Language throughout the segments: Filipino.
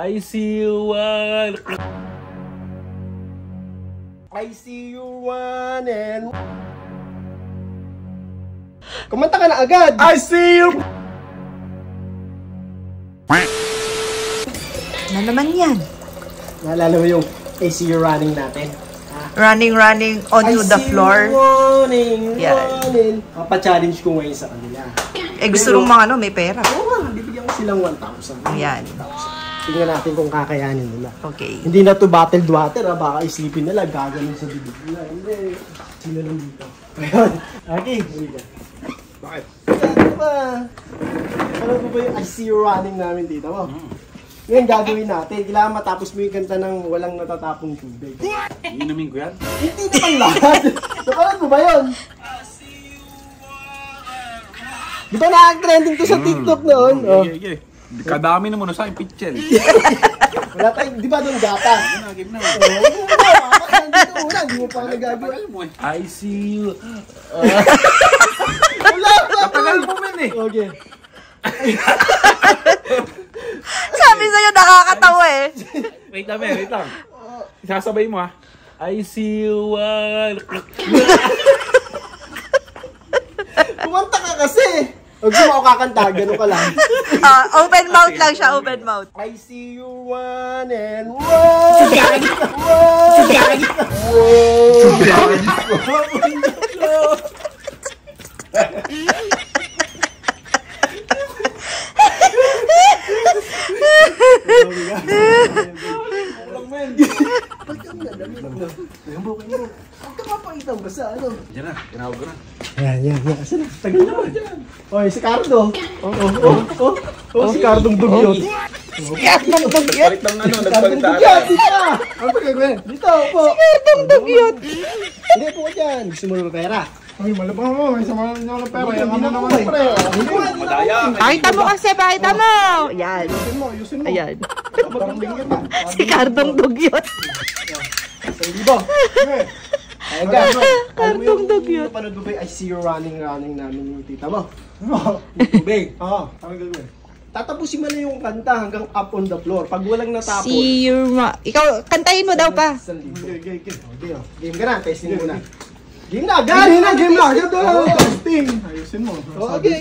I see you running. Kumanta ka na agad. I see you. Ano naman yan? Naalala mo yung I see you running natin? Running onto the floor. Running. Yan. Challenge ko ngayon sa kanila. Gusto nung mga may pera. Oo nga, bibigyan ko silang 1,000. Yan. Tingnan natin kung kakayanin nila. Okay. Hindi na to battled water, ha? Baka isipin nila, gagaling sa bibig nila. Hindi. Sino lang dito? Ayun. Okay. Bakit? Ano ba? Ano ba yung I see you running namin dito mo? Ngayon gagawin natin. Kailangan matapos mo yung kanta ng walang natatapong tubig. Inumin ko yan? Hindi naman lahat. Napanood mo ba yun? Di ba nakag-trending to sa TikTok noon? Yeah. Kadami naman sa aking pitchel. Wala tayong, di ba doon gata? Game na. Hindi mo pa nagagawa. I see you. Wala pa! Katagal mo man eh. Okay. Sabi sa'yo, nakakatawa eh. Wait lang. Sasabay mo ha. I see you. Kumanta ka kasi. Huwag mo ako kakanta, gano'n ka lang. Open mouth lang siya, open mouth. I see you run and run. Huwag ka sa ano. Diyan na, tinawag ko na. Yan. Asan na? Tagal naman. Oy, si Cardo. Si Cardong dugyot. Nagpalit ng ano, nagpalit na Dugyot, dito! Ano ba gagawin? Dito, upo. Si Cardong dugyot. Hindi, upo ka dyan. Gusto mo ng pera? Ay, malabang mo. May sama niyo ng pera. Hindi na naman pre. Madaya. Pakita mo kasi, pakita mo. Yan. Ayusin mo. Ayan. Si Cardong dugyot. Libo. Cardong dugyot. Napanood mo ba I see you running namin yung tita mo? Tubig. Oo. Ano gagawin? Tatapusin mo na yung kanta hanggang up on the floor. Pag walang natapos. See you. Ikaw, kantahin mo daw pa. Game ka na, testing muna. Game na, game na. Testing. Ayusin mo. Okay.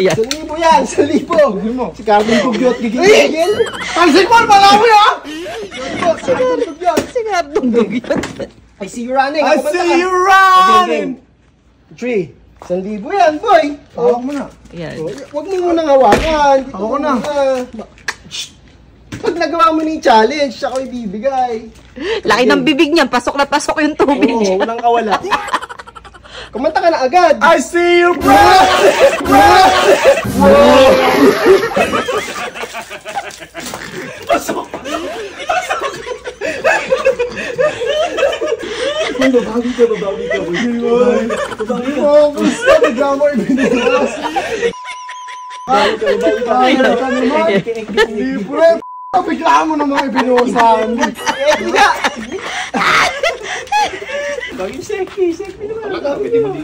Ayan. 1,000 yan, 1,000. Si Cardong dugyot, gigil. Pansin mo! Malawi ah! Si Cardong dugyot. I see you running. I see you running! 3. 1,000 yan, boy. Hawak mo na. Yan. Huwag mo munang hawakan. Ako na. Pag nagawa mo ni challenge, siya ko ibibigay. Laki ng bibig niya. Pasok na pasok yung tubig. Oo, walang kawala. Kumanta ka na agad. I see you running! Babawi ka. Gusto, bigla mo ibinulas. Babawi ka naman. Hindi, pre. Bigla mo naman ibinuwasan. Bagay seki naman.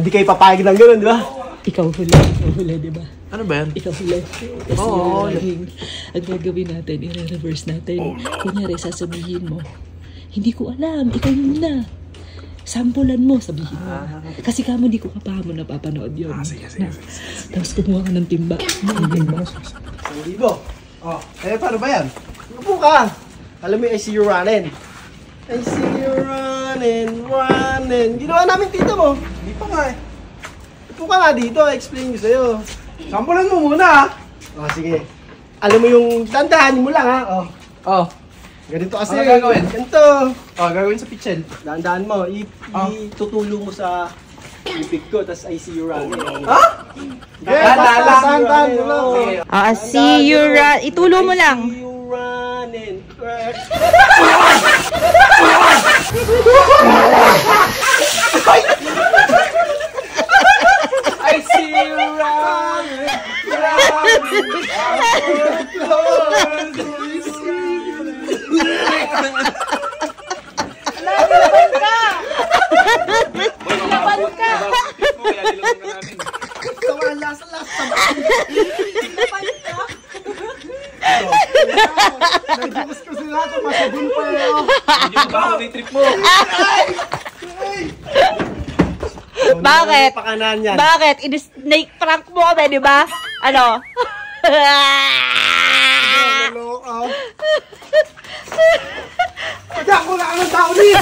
Di kayo papayag ng gano'n, di ba? Ikaw huli, di ba? Ano ba yan? Ikaw huli. Kasi ang gagawin natin, i-reverse natin. Kunyari, sasabihin mo, hindi ko alam, ikaw yun na. Sampulan mo, sabihin mo. Kasi kamo di ko kapahamo napapanood yun. Sige. Tapos kumuha ka ng timba. 1,000. Paano ba yan? Upo ka. Alam mo yung I see you running. I see you running. Ginawa namin tita mo. Hindi pa nga eh. Upo ka nga dito, explain ko sa'yo. Sampulan mo muna ah. Sige. Alam mo yung dandahanin mo lang ha. Ganito kasi. Ano gagawin? Ganito. Gagawin sa pitchel. Dahan-dahan mo. Itutulo mo sa ipig ko, tas I see you running. Ha? Dahan-dahan mo lang. See you run. Itulo mo lang. I see you running. I see you running. Laban ka! Last. Nag-juice ko sila ito, masabon pa yun. Hindi mo ba ako na trip mo? Bakit? Pakanan yan. Bakit? In-snake prank mo kami, di ba? Ano? Naloka. Pagka ko lang ang tao niya.